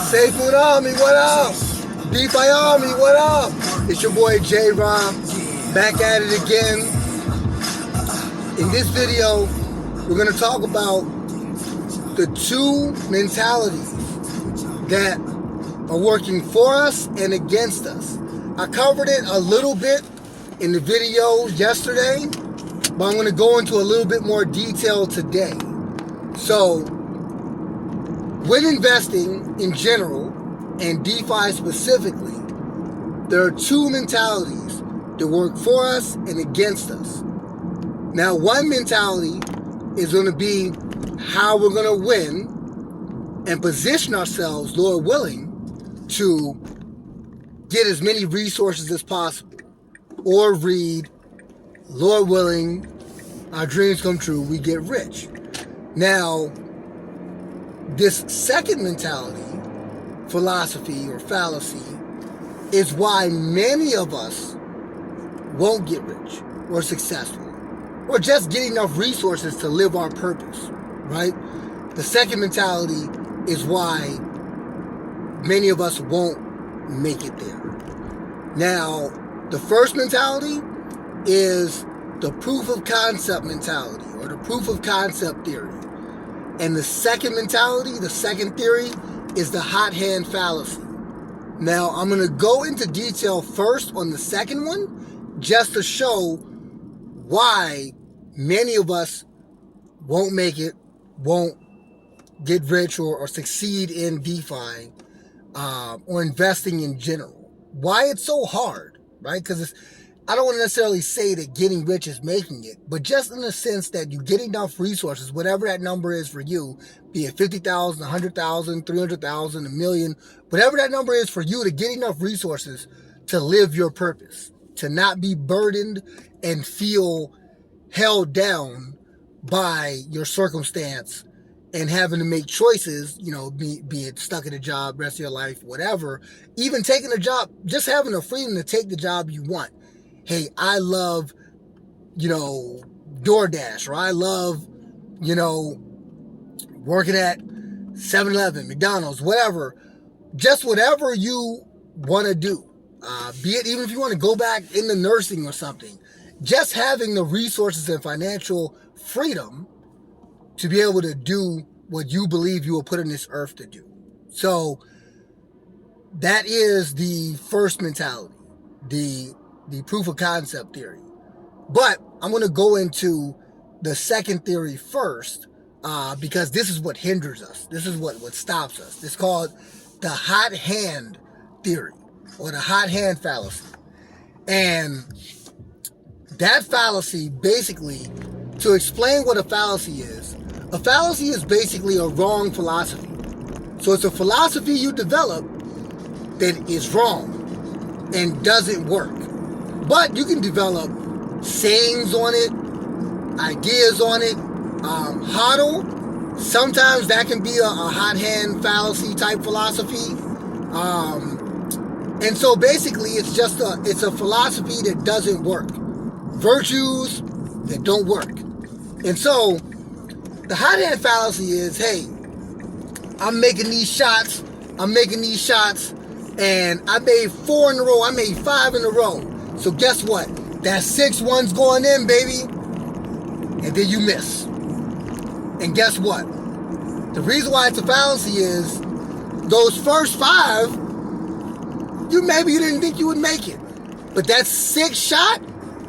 Seafood Army, what up? DeFi Army, what up? It's your boy J-Rob, back at it again. In this video, we're going to talk about the two mentalities that are working for us and against us. I covered it a little bit in the video yesterday, but I'm going to go into a little bit more detail today. So, when investing in general, and DeFi specifically, there are two mentalities that work for us and against us. Now, one mentality is going to be how we're going to win and position ourselves, Lord willing, to get as many resources as possible. Or read, Lord willing, our dreams come true, we get rich. Now, this second mentality, philosophy or fallacy, is why many of us won't get rich or successful or just get enough resources to live our purpose, right? The second mentality is why many of us won't make it there. Now, the first mentality is the proof of concept mentality or the proof of concept theory. And the second mentality, the second theory, is the hot hand fallacy. Now, I'm going to go into detail first on the second one, just to show why many of us won't make it, won't get rich or succeed in DeFi or investing in general. Why it's so hard, right? Because I don't want to necessarily say that getting rich is making it, but just in the sense that you get enough resources, whatever that number is for you, be it 50,000, 100,000, 300,000, a million, whatever that number is for you, to get enough resources to live your purpose, to not be burdened and feel held down by your circumstance and having to make choices, you know, be it stuck in a job, rest of your life, whatever, even taking a job, just having the freedom to take the job you want. Hey, I love, DoorDash, or I love, working at 7-Eleven, McDonald's, whatever. Just whatever you want to do. Be it even if you want to go back into nursing or something. Just having the resources and financial freedom to be able to do what you believe you were put on this earth to do. So, that is the first mentality. The proof of concept theory. But I'm going to go into the second theory first because this is what hinders us. This is what stops us. It's called the hot hand theory or the hot hand fallacy. And that fallacy, basically, to explain what a fallacy is basically a wrong philosophy. So it's a philosophy you develop that is wrong and doesn't work. But you can develop sayings on it, ideas on it, HODL. Sometimes that can be a hot hand fallacy type philosophy. And so basically it's just it's a philosophy that doesn't work. Virtues that don't work. And so the hot hand fallacy is, hey, I'm making these shots, and I made 4 in a row, I made 5 in a row. So guess what? That 6 one's going in, baby. And then you miss. And guess what? The reason why it's a fallacy is those first 5, you didn't think you would make it. But that 6th shot,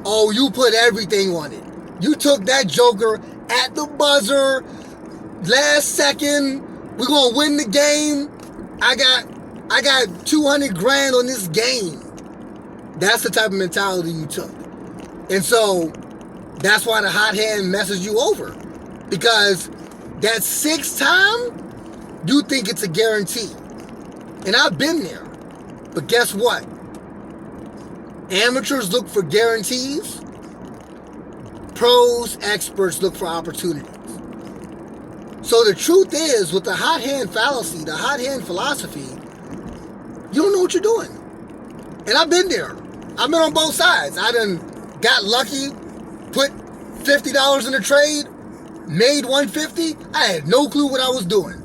oh, you put everything on it. You took that joker at the buzzer, last second, we're gonna win the game. I got 200 grand on this game. That's the type of mentality you took. And so, that's why the hot hand messes you over. Because that 6th time, you think it's a guarantee. And I've been there. But guess what? Amateurs look for guarantees. Pros, experts look for opportunities. So the truth is, with the hot hand fallacy, the hot hand philosophy, you don't know what you're doing. And I've been there. I've been on both sides. I done got lucky, put $50 in a trade, made $150. I had no clue what I was doing.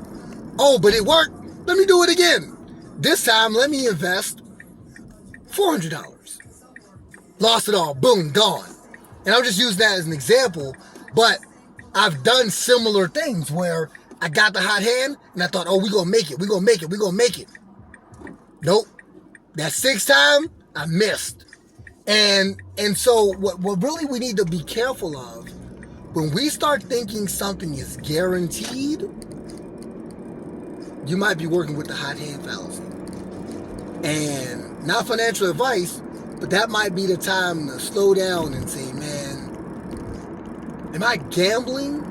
Oh, but it worked. Let me do it again. This time, let me invest $400. Lost it all. Boom, gone. And I'll just use that as an example, but I've done similar things where I got the hot hand and I thought, oh, we're going to make it. We're going to make it. We're going to make it. Nope. That sixth time, I missed. And so what really we need to be careful of, when we start thinking something is guaranteed, you might be working with the hot hand fallacy. And not financial advice, but that might be the time to slow down and say, man, am I gambling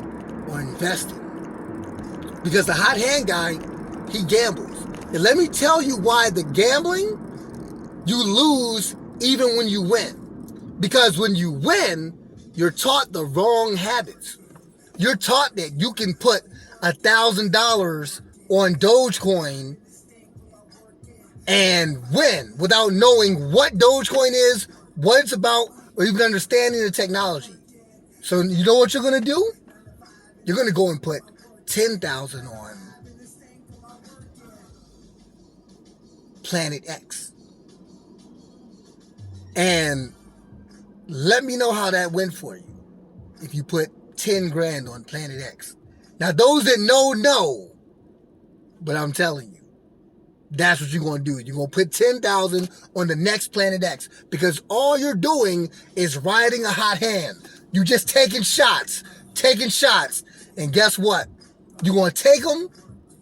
or investing? Because the hot hand guy, he gambles. And let me tell you why the gambling, you lose even when you win. Because when you win, you're taught the wrong habits. You're taught that you can put $1,000 on Dogecoin and win without knowing what Dogecoin is, what it's about, or even understanding the technology. So you know what you're going to do? You're going to go and put $10,000 on Planet X. And let me know how that went for you if you put 10 grand on Planet X. Now, those that know, but I'm telling you, that's what you're going to do. You're going to put 10,000 on the next Planet X because all you're doing is riding a hot hand. You're just taking shots. And guess what? You're going to take them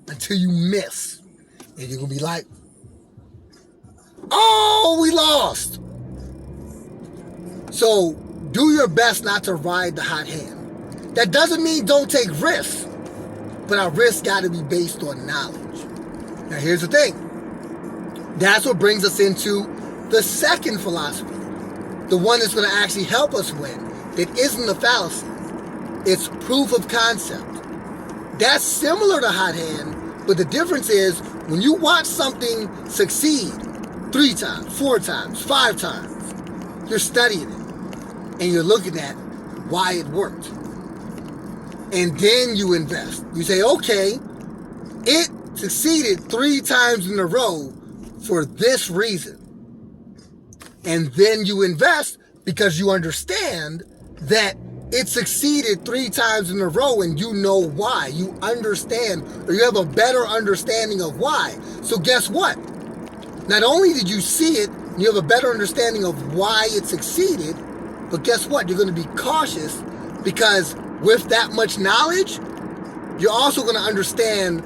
until you miss. And you're going to be like, oh, we lost. So do your best not to ride the hot hand. That doesn't mean don't take risks, but our risks got to be based on knowledge. Now here's the thing. That's what brings us into the second philosophy, the one that's going to actually help us win. That isn't a fallacy. It's proof of concept. That's similar to hot hand, but the difference is when you watch something succeed 3 times, 4 times, 5 times, you're studying it and you're looking at why it worked. And then you invest. You say, okay, it succeeded 3 times in a row for this reason. And then you invest because you understand that it succeeded 3 times in a row and you know why. You understand, or you have a better understanding of why. So guess what? Not only did you see it, you have a better understanding of why it succeeded, but guess what? You're going to be cautious because with that much knowledge, you're also going to understand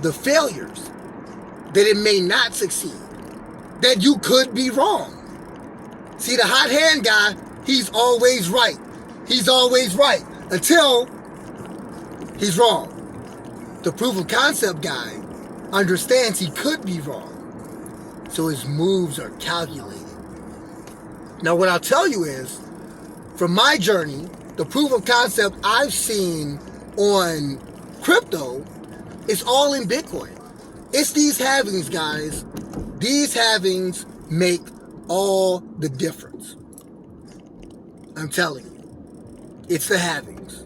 the failures, that it may not succeed, that you could be wrong. See, the hot hand guy, he's always right. He's always right until he's wrong. The proof of concept guy understands he could be wrong, so his moves are calculated. Now, what I'll tell you is, from my journey, the proof of concept I've seen on crypto is all in Bitcoin. It's these halvings, guys. These halvings make all the difference. I'm telling you. It's the halvings.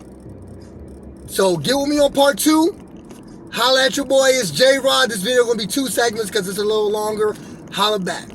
So get with me on part 2. Holla at your boy. It's J-Rod. This video is going to be 2 segments because it's a little longer. Holla back.